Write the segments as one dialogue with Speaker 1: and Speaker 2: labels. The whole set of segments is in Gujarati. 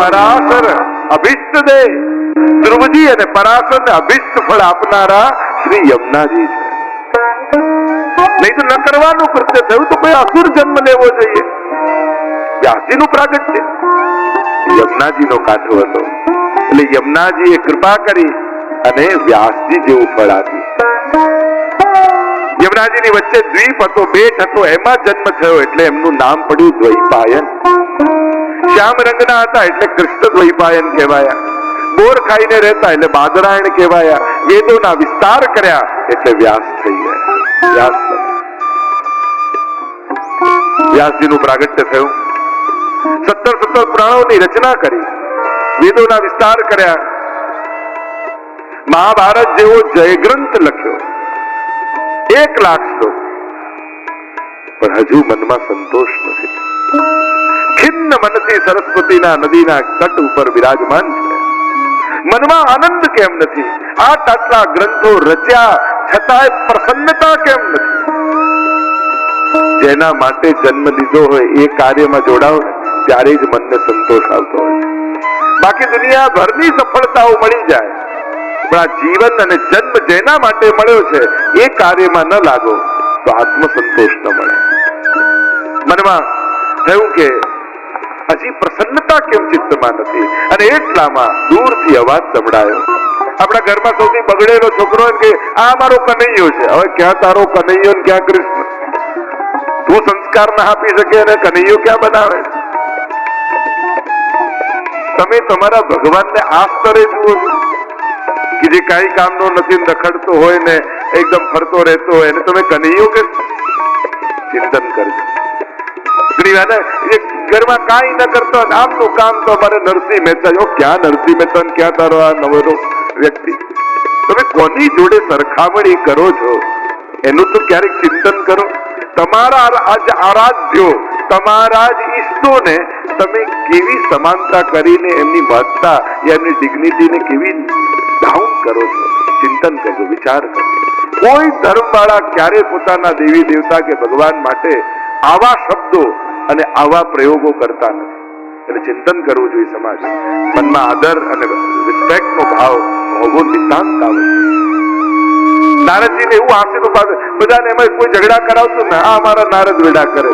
Speaker 1: પરાશર અભિષ્ટ દે. ધ્રુવજી અને પરાશર ને અભિષ્ટ ફળ આપનારા શ્રી યમુનાજી છે. નહીં તો ન કરવાનું કૃત્ય થયું તો કોઈ અસુર જન્મ લેવો જોઈએ. વ્યાસજીનું પ્રાગટ્ય યમુનાજીનો કાંઠો હતો એટલે યમુનાજીએ કૃપા કરી અને વ્યાસજી જેવું ફળ આપ્યું. યમુનાજીની વચ્ચે દ્વીપ હતો, બેટ હતો, એમાં જન્મ થયો એટલે એમનું નામ પડ્યું દ્વૈપાયન. શ્યામ રંગના હતા એટલે કૃષ્ણ દ્વૈપાયન કહેવાયા. બોર ખાઈને રહેતા એટલે બાદરાયણ કહેવાયા. વેદોના વિસ્તાર કર્યા એટલે વ્યાસ થઈ ગયા. વ્યાસજીનું પ્રાગટ્ય થયું. 17 પુરાણોની રચના કરી, વેદોના વિસ્તાર કર્યા, મહાભારત જેવો જયગ્રંથ લખ્યો, 1 લાખ શ્લોક. પણ હજુ મનમાં સંતોષ નથી. ખિન્ન મનથી સરસ્વતીના નદીના તટ ઉપર વિરાજમાન છે. મનમાં આનંદ કેમ નથી? આટલા ગ્રંથો રચ્યા છતાંય પ્રસન્નતા કેમ નથી? જેના માટે જન્મ લીધો હોય એ કાર્યમાં જોડાવ ત્યારે જ મનને સંતોષ આવતો હોય. બાકી દુનિયાભરની સફળતાઓ મળી જાય પણ આ જીવન અને જન્મ જેના માટે મળ્યો છે એ કાર્યમાં ન લાગો તો આત્મસંતોષ ન મળે. મનમાં થયું કે હજી પ્રસન્નતા કેમ ચિત્તમાં નથી? અને એટલામાં દૂરથી અવાજ સંભળાયો. આપણા ઘરમાં સૌથી બગડેલો છોકરો કે આ મારો કનૈયો છે. હવે ક્યાં તારો કનૈયો ને ક્યાં કૃષ્ણ? તું સંસ્કાર ના આપી શકે અને કનૈયો ક્યાં બનાવે? તમે તમારા ભગવાનને આ સ્તરે જુઓ કે જે કઈ કામનો નથી, રખડતો હોય ને એકદમ ફરતો રહેતો હોય અને તમે કનૈયો કે? ચિંતન કરજો. ઘરમાં કાંઈ ન કરતો આમનું કામ તો અમારે નરસિંહ મહેતા. ક્યાં નરસિંહ મહેતા ક્યાં તારો આ નવરો વ્યક્તિ? તમે કોની જોડે સરખામણી કરો છો એનું તો ક્યારેક ચિંતન કરો. તમારા આરાધ્યો, તમારા જ ઈષ્ટોને તમે કેવી સમાનતા કરીને એમની મહત્તા એમની ડિગ્નિટીને કેવી ડાઉન કરો છો? ચિંતન કરજો, વિચાર કરજો. કોઈ ધર્મવાળા ક્યારે પોતાના દેવી દેવતા કે ભગવાન માટે આવા શબ્દો અને આવા પ્રયોગો કરતા નથી. એટલે ચિંતન કરવું જોઈએ. સમાજ મનમાં આદર અને રિસ્પેક્ટ નો ભાવ હોવો નિતાંત આવશ્યક. નારદજીને એવું આશીનું બધાને એમાં કોઈ ઝઘડા કરાવતું ને આ અમારા નારદ વેડા કરે.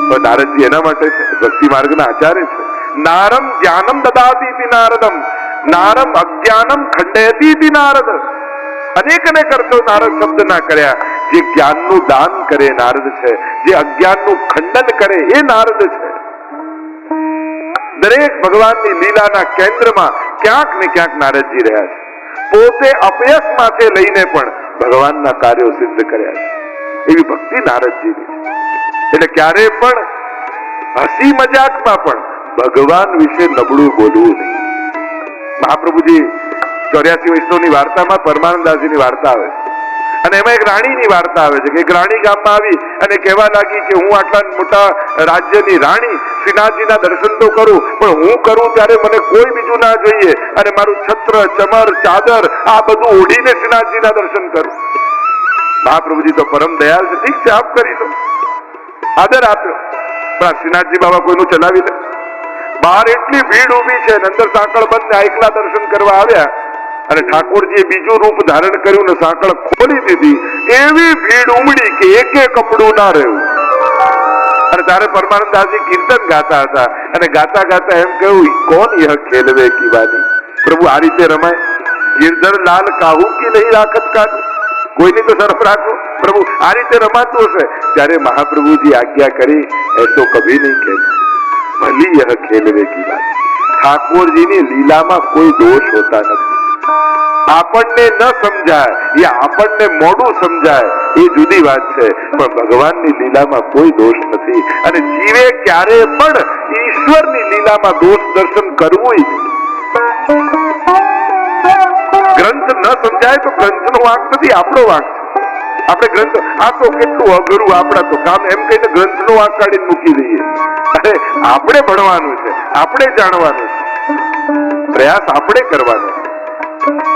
Speaker 1: તો નારદજી એના માટે છે, ભક્તિ માર્ગના આચાર્ય છે. નારમ જ્ઞાનમ દદાતી નારદમ, નારમ અજ્ઞાનમ ખંડયતી નારદ. અનેક અર્થો નારદ શબ્દ ના કર્યા. જે જ્ઞાનનું દાન કરે નારદ છે, જે અજ્ઞાનનું ખંડન કરે એ નારદ છે. દરેક ભગવાનની લીલાના કેન્દ્રમાં ક્યાંક ને ક્યાંક નારદજી રહ્યા છે. પોતે અપયશ માથે લઈને પણ ભગવાનના કાર્યો સિદ્ધ કર્યા છે. એવી ભક્તિ નારદજીની છે. એટલે ક્યારે પણ હસી મજાકમાં પણ ભગવાન વિશે નબળું બોલવું નહીં. મહાપ્રભુજી 84 વૈષ્ણવની વાર્તામાં પરમાનંદાસજીની વાર્તા આવે અને એમાં એક રાણીની વાર્તા આવે છે કે એક રાણી ગામમાં આવી અને કહેવા લાગી કે હું આટલા મોટા રાજ્યની રાણી, શ્રીનાથજીના દર્શન તો કરું પણ હું કરું ત્યારે મને કોઈ બીજું ના જોઈએ અને મારું છત્ર, ચમર, ચાદર આ બધું ઓઢીને શ્રીનાથજીના દર્શન કરું. મહાપ્રભુજી તો પરમ દયાળ છે. ઠીક છે, આપ કરી લો, આદર આપ્યો. પણ શ્રીનાથજી બાબા કોઈનું ચલાવી લે. બહાર એટલી ભીડ ઉભી છે, અંદર સાંકળ બંધ, એકલા દર્શન કરવા આવ્યા અને ઠાકોરજીએ બીજું રૂપ ધારણ કર્યું ને સાંકળ ખોલી દીધી. એવી ભીડ ઉમડી કે એકે કપડું ના રહ્યું. અને તારે પરમાનંદાસજી કીર્તન ગાતા હતા અને ગાતા ગાતા એમ કહ્યું, કોણ યહ ખેલવે કી વાની? પ્રભુ આ રીતે રમાય? ગિરધર લાલ કાહુ કી નહીં રાખત કાઢું? કોઈની તો તરફ રાખો પ્રભુ, આ રીતે રમાતું હશે. ત્યારે મહાપ્રભુજી આજ્ઞા કરી, એસો કભી નહીં ખેલના, ભલી યહ ખેલવે કી વાની. ઠાકોરજીની લીલામાં કોઈ દોષ હોતા નથી. આપણને ન સમજાય યા આપણને મોડું સમજાય એ જુદી વાત છે, પણ ભગવાનની લીલામાં કોઈ દોષ નથી. અને જીવે ક્યારે પણ ઈશ્વરની લીલામાં દોષ દર્શન કરવું નહીં. ગ્રંથ ન સમજાય તો ગ્રંથનો વાંક નથી, આપણો વાંક છે. આપણે ગ્રંથ આ તો કેટલું અઘરું આપણા તો કામ એમ કહીને ગ્રંથનો વાંક કાઢીને મૂકી દઈએ. અરે આપણે ભણવાનું છે, આપણે જાણવાનું છે, પ્રયાસ આપણે કરવાનો છે.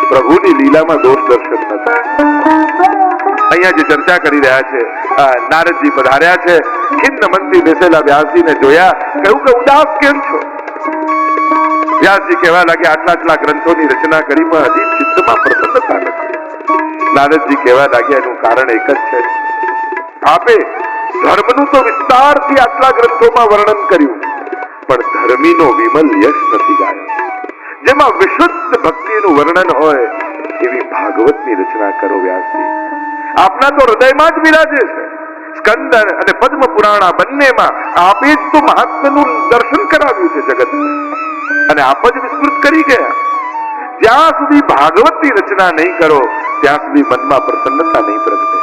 Speaker 1: પ્રભુની લીલામાં દોષ દર્શન નથી. અહીંયા જે ચર્ચા કરી રહ્યા છે, નારદજી પધાર્યા છે. ખિન્ન મનથી બેસેલા વ્યાસજીને જોયા, કહ્યું કે ઉદાસ કેમ છો? વ્યાસજી કહેવા લાગે આટલા ગ્રંથોની રચના કરી પણ હજી ચિત્તમાં પ્રસન્નતા નથી. નારદજી કહેવા લાગ્યા એનું કારણ એક જ છે, આપે ધર્મનું તો વિસ્તારથી આટલા ગ્રંથોમાં વર્ણન કર્યું, પણ ધર્મીનો વિમલ યશ નથી ગાયો. જેમાં વિશુદ્ધ ભક્તિનું વર્ણન હોય એવી ભાગવતની રચના કરો વ્યાસજી. આપના તો હૃદયમાં જ વિરાજે છે. સ્કંદ અને પદ્મ પુરાણ બંનેમાં આપે જ તો મહાત્માનું દર્શન કરાવ્યું છે જગતને, અને આપ જ વિસ્તૃત કરી ગયા. જ્યાં સુધી ભાગવતની રચના નહીં કરો ત્યાં સુધી મનમાં પ્રસન્નતા નહીં પ્રગટે.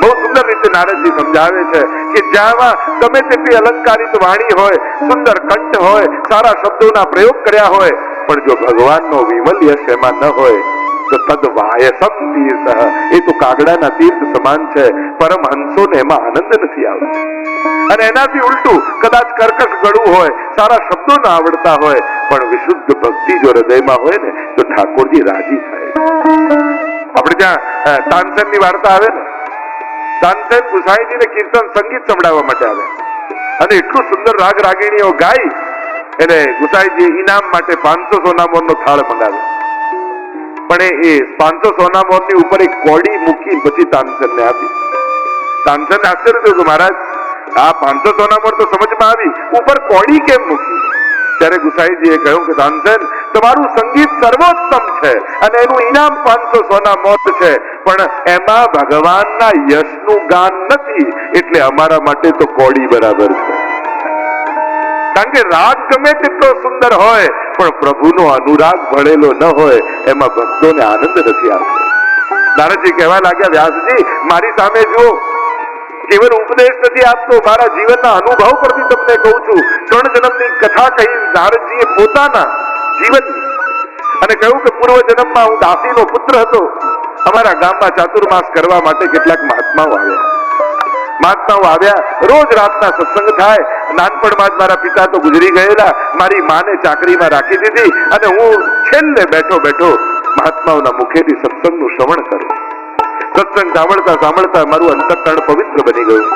Speaker 1: બહુ સુંદર રીતે નારદજી સમજાવે છે કે જ્યાં ગમે તેટલી અલંકારિત વાણી હોય, સુંદર કંઠ હોય, સારા શબ્દોના પ્રયોગ કર્યા હોય, પણ જો ભગવાનનો વિમલ યશ એમાં ન હોય તો તદ વાયસમ તીર્થ, એ તો કાગડાના તીર્થ સમાન છે. પરમહંસોને એમાં આનંદ નથી આવતો. અને એનાથી ઉલટું કદાચ કર્કશ ગળું હોય, સારા શબ્દો ના આવડતા હોય, પણ વિશુદ્ધ ભક્તિ જો હૃદયમાં હોય ને તો ઠાકોરજી રાજી થાય. આપણે ત્યાં તાનસેનની વાર્તા આવે ને, તાનસેન ગુસાઈજીને કીર્તન સંગીત સંભળાવવા માટે આવે અને એટલું સુંદર રાગ રાગીણીઓ ગાય, એટલે ગુસાઈજી ઇનામ માટે 500 સોનામોરનો થાળ મંગાવે. પણ એ 500 સોનામોરની ઉપર એક કોડી મૂકી પછી તાનસેનને આપી. તાનસેન આશ્ચર્ય થયું કે મહારાજ આ 500 સોનામોર તો સમજમાં આવી, ઉપર કોડી કેમ મૂકી? ત્યારે ગુસાઈજીએ કહ્યું કે તાનસેન, તમારું સંગીત સર્વોત્તમ છે અને એનું ઇનામ 500 સોનામોર છે, પણ એમાં ભગવાનના યશનું ગાન નથી, એટલે અમારા માટે તો કોડી બરાબર છે. કારણ કે રાગ ગમે તેટલો સુંદર હોય પણ પ્રભુનો અનુરાગ ભળેલો ન હોય એમાં ભક્તોને આનંદ નથી આવતો. નારદજી કહેવા લાગ્યા, વ્યાસજી મારી સામે જુઓ, કેવલ ઉપદેશ નથી આપતો, મારા જીવનના અનુભવ પરથી તમને કહું છું. 3 જન્મની કથા કહી નારદજીએ પોતાના જીવનની, અને કહ્યું કે પૂર્વ જન્મમાં હું દાસીનો પુત્ર હતો. અમારા ગામમાં ચાતુર્માસ કરવા માટે કેટલાક મહાત્માઓ આવ્યા. રોજ રાતના સત્સંગ થાય. નાનપણમાં જ મારા પિતા તો ગુજરી ગયેલા, મારી માને ચાકરીમાં રાખી દીધી અને હું છેલ્લે બેઠો મહાત્માઓના મુખેથી સત્સંગનું શ્રવણ કરું. સત્સંગ સાંભળતા મારું અંતઃકરણ પવિત્ર બની ગયું.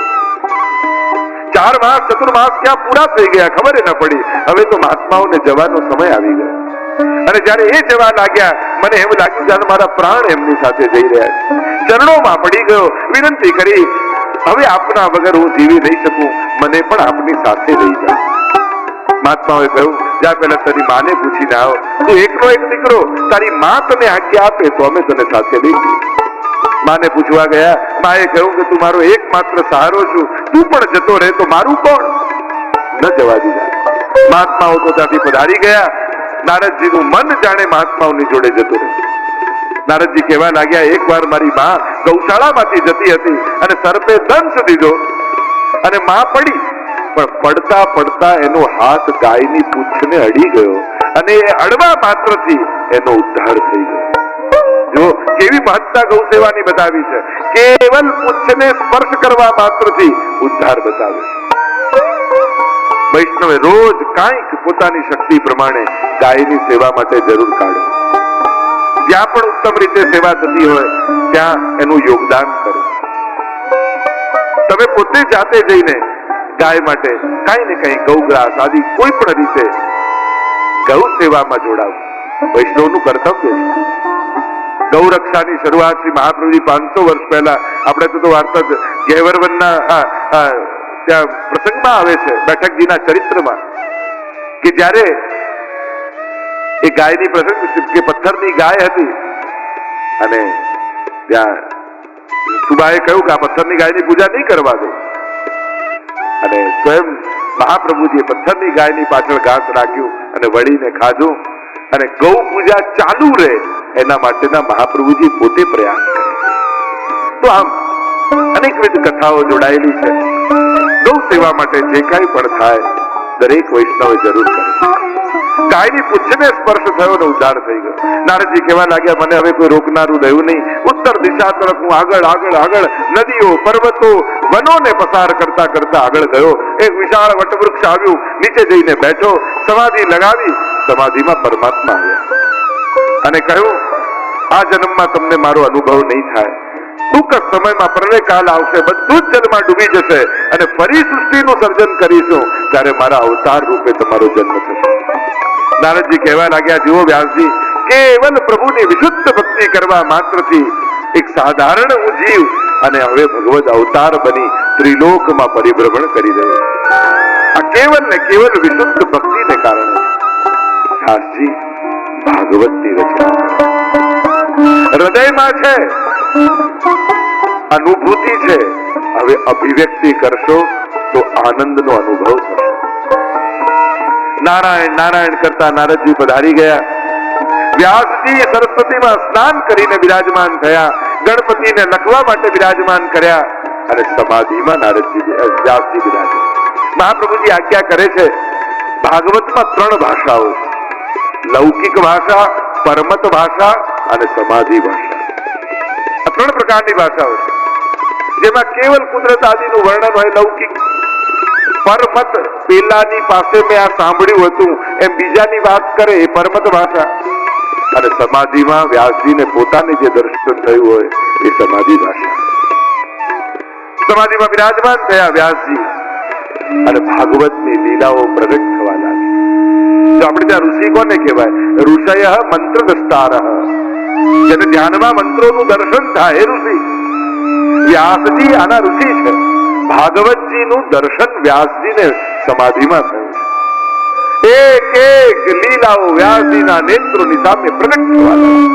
Speaker 1: 4 માસ ચતુર્માસ ક્યાં પૂરા થઈ ગયા ખબર ન પડી. હવે તો મહાત્માઓને જવાનો સમય આવી ગયો, અને જયારે એ જવા લાગ્યા મને એમ લાગ્યું જાણે મારા પ્રાણ એમની સાથે જઈ રહ્યા છે. ચરણોમાં પડી ગયો, વિનંતી કરી, હવે આપના વગર હું જીવી નહીં શકું, મને પણ આપની સાથે લઈ જાઓ. મહાત્માઓએ કહ્યું, જા પહેલા તારી માને પૂછીને આવો, તું એકનો એક દીકરો, તારી માં તને આજ્ઞા આપે તો અમે તને સાથે લઈ જઈએ. માને પૂછવા ગયા. માએ કહ્યું કે તું મારો એકમાત્ર સહારો છું, તું પણ જતો રહે તો મારું કોણ? ન જવા દીધા. મહાત્માઓ તો ત્યાંથી પધારી ગયા. નારદજીનું મન જાણે મહાત્માઓની જોડે જતું રહ્યું. નારદજી કહેવા લાગ્યા, એક વાર મારી માં ગૌશાળામાંથી જતી હતી અને સર્પે દંશ દીધો અને માં પડી, પણ પડતા એનો હાથ ગાયની પૂંછને અડી ગયો અને એ અડવા માત્રથી એનો ઉદ્ધાર થઈ ગયો. જો કેવી મહત્તા ગૌ સેવાની બતાવી છે. કેવલ પૂંછને સ્પર્શ કરવા માત્રથી ઉદ્ધાર બતાવે. વૈષ્ણવે રોજ કાંઈક પોતાની શક્તિ પ્રમાણે ગાયની સેવા માટે જરૂર કાઢો. જ્યાં પણ ઉત્તમ રીતે સેવા થતી હોય ત્યાં એનું યોગદાન કરો. તમે પોતે જાતે જઈને ગાય માટે કઈ ને કઈ ગૌગ્રાસ આદિ કોઈ પણ રીતે ગૌ સેવામાં જોડાવ. વૈષ્ણવનું કર્તવ્ય છે. ગૌરક્ષાની શરૂઆત શ્રી મહાપ્રભુજી 500 વર્ષ પહેલા, આપણે તો વાર્તા ગેવરવનના ત્યાં પ્રસંગમાં આવે છે, બેઠકજીના ચરિત્રમાં, કે જ્યારે એ ગાયની પ્રસંગ કે પથ્થરની ગાય હતી અને ત્યાં સુબાએ કહ્યું કે આ પથ્થરની ગાયની પૂજા નહીં કરવા દો, અને સ્વયં મહાપ્રભુજીએ પથ્થરની ગાયની પાછળ ઘાસ રાખ્યું અને વળીને ખાધું, અને ગૌ પૂજા ચાલુ રહે એના માટેના મહાપ્રભુજી પોતે પ્રયાસ કરે. તો આમ અનેકવિધ કથાઓ જોડાયેલી છે. ગૌ સેવા માટે જે કાંઈ પણ થાય દરેક વૈષ્ણવે જરૂર કરે. ગાયની પૂંછને સ્પર્શ થયો ને ઉદ્ધાર થઈ ગયો. નારદજી કહેવા લાગ્યા, મને હવે કોઈ રોકનારું રહ્યું નહીં. ઉત્તર દિશા તરફ હું આગળ નદીઓ, પર્વતો, વનોને પસાર કરતા આગળ ગયો. એક વિશાળ વટવૃક્ષ આવ્યું, નીચે જઈને બેઠો, સમાધિ લગાવી. સમાધિમાં પરમાત્મા આવ્યા અને કહ્યું, આ જન્મમાં તમને મારો અનુભવ નહીં થાય. ટૂંક જ સમયમાં પ્રલય કાળ આવશે, બધું જ જલમાં ડૂબી જશે અને ફરી સૃષ્ટિનું સર્જન કરીશું, ત્યારે મારા અવતાર રૂપે તમારો જન્મ થશે. નારદજી કહેવા લાગ્યા, જુઓ વ્યાસજી, કેવલ પ્રભુની વિશુદ્ધ ભક્તિ કરવા માત્રથી એક સાધારણ હું જીવ અને હવે ભગવદ અવતાર બની ત્રિલોકમાં પરિભ્રમણ કરી રહ્યો. આ કેવલ ને કેવલ વિશુદ્ધ ભક્તિને કારણે. વ્યાસજી ભાગવતની રચના હૃદયમાં છે, અનુભૂતિ છે, હવે અભિવ્યક્તિ કરશો તો આનંદનો અનુભવ થશે. નારાયણ નારાયણ કરતા નારદજી પધારી ગયા. વ્યાસજી સરસ્વતીમાં સ્નાન કરીને બિરાજમાન થયા, ગણપતિને લખવા માટે બિરાજમાન કર્યા અને સમાધિમાં નારદજી વ્યાસજી બિરાજ્યા. મહાપ્રભુજી આજ્ઞા કરે છે, ભાગવતમાં 3 ભાષાઓ છે, લૌકિક ભાષા, પરમત ભાષા અને સમાધિ ભાષા. આ 3 પ્રકારની ભાષાઓ છે, જેમાં કેવલ કુદરત આદિનું વર્ણન હોય લૌકિક. પરમત પેલાની પાસે મેં આ સાંભળ્યું હતું એમ બીજાની વાત કરે એ પરમત ભાષા. અને સમાધિમાં વ્યાસજીને પોતાને જે દર્શન થયું હોય એ સમાધિ ભાષા. સમાધિમાં બિરાજમાન થયા વ્યાસજી અને ભાગવતની લીલાઓ પ્રગટ થવા લાગી. તો આપણે ત્યાં ઋષિ કોને કહેવાય? ઋષય મંત્ર દસ્તારઃ, જેને ધ્યાનમાં મંત્રોનું દર્શન થાય એ ઋષિ. વ્યાસજી આના ઋષિ છે. ભાગવતજીનું દર્શન વ્યાસજીને સમાધિમાં થયું. એક એક લીલાઓ વ્યાસજીના નેત્રોની સામે પ્રગટ થવા લાગી.